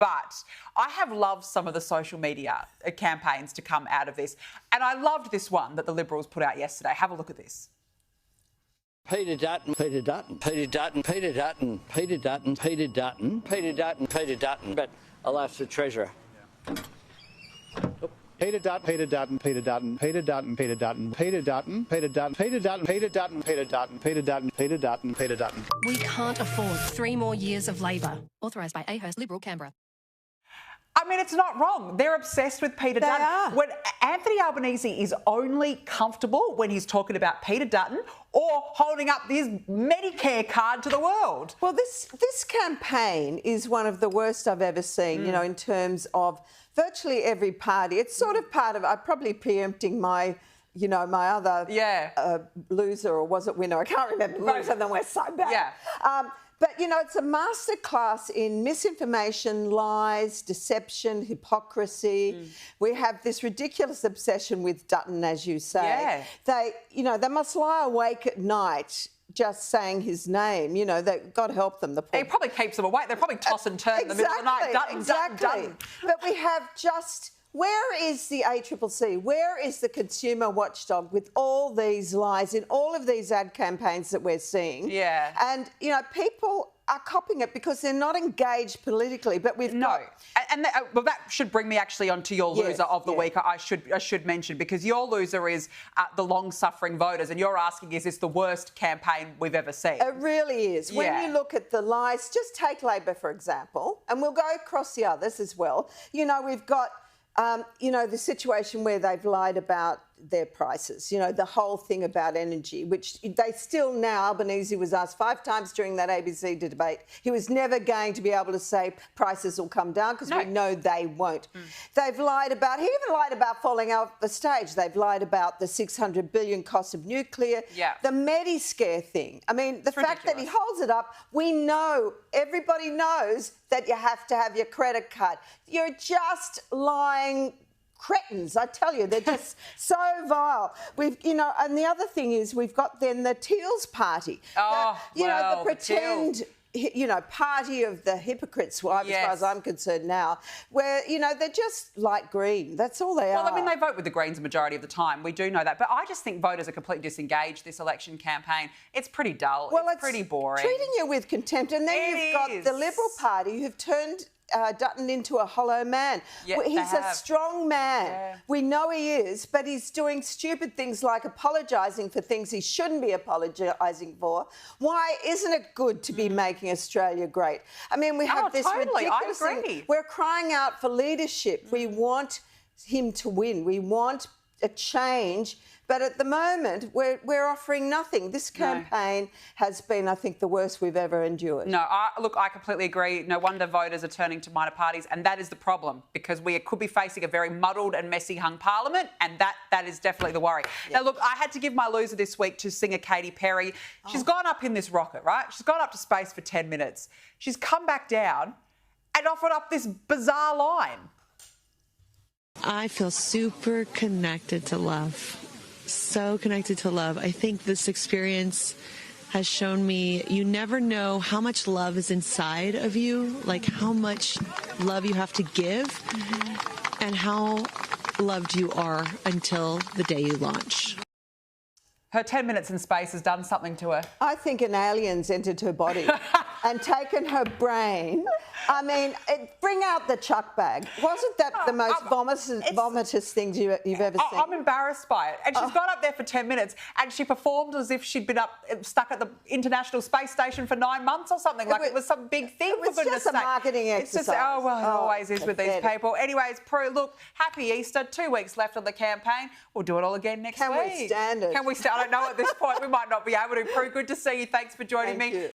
But I have loved some of the social media campaigns to come out of this. And I loved this one that the Liberals put out yesterday. Have a look at this. Peter Dutton, Peter Dutton, Peter Dutton, Peter Dutton, Peter Dutton, Peter Dutton, Peter Dutton, Peter Dutton, but alas, the Treasurer. Peter Dutton, Peter Dutton, Peter Dutton, Peter Dutton, Peter Dutton, Peter Dutton, Peter Dutton, Peter Dutton, Peter Dutton, Peter Dutton, Peter Dutton, Peter Dutton, Peter Dutton. We can't afford 3 more years of Labor. Authorised by Ahurst Liberal, Canberra. I mean, it's not wrong. They're obsessed with Peter Dutton. Are. When Anthony Albanese is only comfortable when he's talking about Peter Dutton or holding up his Medicare card to the world. Well, this campaign is one of the worst I've ever seen, you know, in terms of virtually every party. It's sort of part of, I'm probably preempting my, you know, my other loser, or was it winner? I can't remember. Loser, then we're so bad. Yeah. But, you know, it's a masterclass in misinformation, lies, deception, hypocrisy. We have this ridiculous obsession with Dutton, as you say. Yeah. They, you know, they must lie awake at night just saying his name. You know, that God help them. He probably keeps them awake. They're probably toss and turn in the middle of the night. Dutton, Dutton, Dutton. But we have just... Where is the ACCC? Where is the consumer watchdog with all these lies in all of these ad campaigns that we're seeing? Yeah. And, you know, people are copying it because they're not engaged politically, but we've got... And well, that should bring me actually onto your loser of the week, I should mention, because your loser is the long-suffering voters, and you're asking, is this the worst campaign we've ever seen? It really is. When you look at the lies, just take Labor, for example, and we'll go across the others as well. You know, we've got... you know, the situation where they've lied about their prices, you know, the whole thing about energy, which they still now, Albanese was asked 5 times during that ABC debate, he was never going to be able to say prices will come down because we know they won't. They've lied about, he even lied about falling off the stage. They've lied about the $600 billion cost of nuclear, the Mediscare thing. I mean, the fact that he holds it up, we know, everybody knows that you have to have your credit card. You're just lying cretins, I tell you, they're just so vile. We've, you know, and the other thing is we've got then the Teals party. The pretend, you know, party of the hypocrites, as far as I'm concerned now, where, you know, they're just light green. That's all they are. Well, I mean, they vote with the Greens the majority of the time. We do know that. But I just think voters are completely disengaged this election campaign. It's pretty dull. Well, it's pretty boring. Treating you with contempt. And then you've got the Liberal Party who've turned Dutton into a hollow man. He's a strong man. We know he is, but he's doing stupid things like apologising for things he shouldn't be apologising for. Why isn't it good to be making Australia great? I mean, we have this ridiculous thing. We're crying out for leadership. We want him to win. We want a change. But at the moment, we're offering nothing. This campaign has been, I think, the worst we've ever endured. No, look, I completely agree. No wonder voters are turning to minor parties, and that is the problem, because we could be facing a very muddled and messy hung parliament, and that is definitely the worry. Now, look, I had to give my loser this week to singer Katy Perry. She's gone up in this rocket, right? She's gone up to space for 10 minutes. She's come back down and offered up this bizarre line. I feel super connected to love. So connected to love. I think this experience has shown me you never know how much love is inside of you, like how much love you have to give, and how loved you are until the day you launch. Her 10 minutes in space has done something to her. I think an alien's entered her body and taken her brain. I mean, bring out the chuck bag. Wasn't that the most vomitous things you've ever seen? I'm embarrassed by it. And she's gone up there for 10 minutes and she performed as if she'd been stuck at the International Space Station for 9 months or something. Like it was some big thing, for goodness sake. It's just a marketing exercise. It's just, it always is with these people. Anyways, Prue, look, happy Easter. 2 weeks left on the campaign. We'll do it all again next week. Can we stand it? Can we stand? I don't know at this point. We might not be able to. Prue, good to see you. Thanks for joining me.